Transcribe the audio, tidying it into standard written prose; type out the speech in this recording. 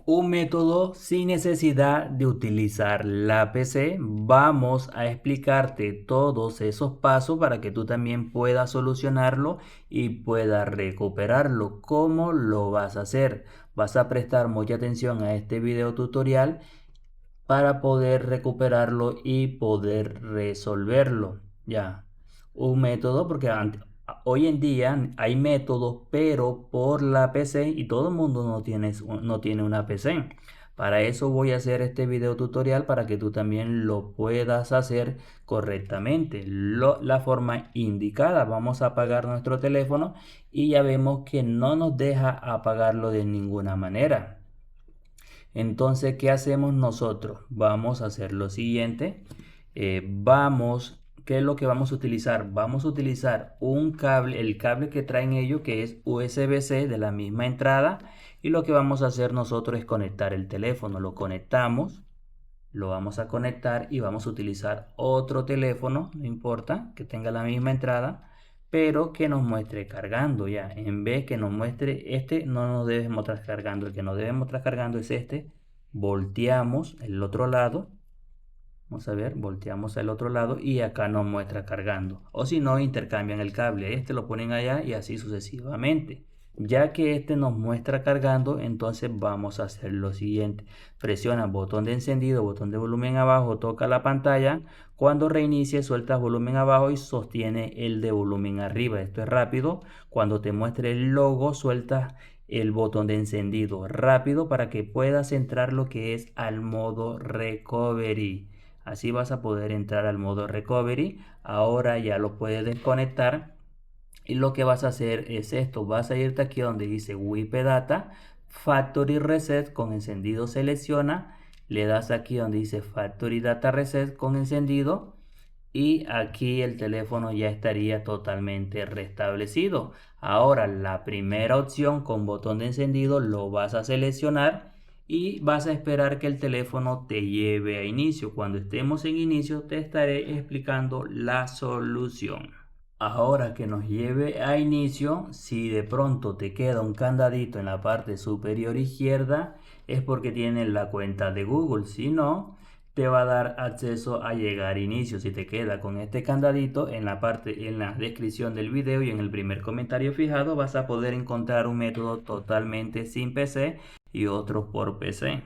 Un método sin necesidad de utilizar la PC. Vamos a explicarte todos esos pasos para que tú también puedas solucionarlo y puedas recuperarlo. ¿Cómo lo vas a hacer? Vas a prestar mucha atención a este video tutorial para poder recuperarlo y poder resolverlo. Ya, un método, porque hoy en día hay métodos, pero por la PC y todo el mundo no tiene una PC. Para eso voy a hacer este video tutorial para que tú también lo puedas hacer correctamente. La forma indicada, vamos a apagar nuestro teléfono y ya vemos que no nos deja apagarlo de ninguna manera. Entonces, ¿qué hacemos nosotros? Vamos a hacer lo siguiente. ¿Qué es lo que vamos a utilizar? Vamos a utilizar un cable, el cable que traen ellos, que es USB-C de la misma entrada. Y lo que vamos a hacer nosotros es conectar el teléfono. Lo conectamos, lo vamos a conectar y vamos a utilizar otro teléfono, no importa, que tenga la misma entrada, pero que nos muestre cargando ya. En vez que nos muestre este, no nos debe mostrar cargando. El que nos debe mostrar cargando es este. Volteamos el otro lado. Vamos a ver, volteamos al otro lado y acá nos muestra cargando. O si no, intercambian el cable. Este lo ponen allá y así sucesivamente. Ya que este nos muestra cargando, entonces vamos a hacer lo siguiente. Presiona botón de encendido, botón de volumen abajo, toca la pantalla. Cuando reinicie, sueltas volumen abajo y sostiene el de volumen arriba. Esto es rápido. Cuando te muestre el logo, sueltas el botón de encendido rápido para que puedas entrar lo que es al modo recovery. Así vas a poder entrar al modo recovery. Ahora ya lo puedes desconectar. Y lo que vas a hacer es esto. Vas a irte aquí donde dice WIP Data. Factory Reset con encendido selecciona. Le das aquí donde dice Factory Data Reset con encendido. Y aquí el teléfono ya estaría totalmente restablecido. Ahora la primera opción con botón de encendido lo vas a seleccionar y vas a esperar que el teléfono te lleve a inicio. Cuando estemos en inicio te estaré explicando la solución. Ahora que nos lleve a inicio, si de pronto te queda un candadito en la parte superior izquierda, es porque tienes la cuenta de Google. Si no, te va a dar acceso a llegar a inicio. Si te queda con este candadito en la parte, en la descripción del video y en el primer comentario fijado, vas a poder encontrar un método totalmente sin PC y otro por PC.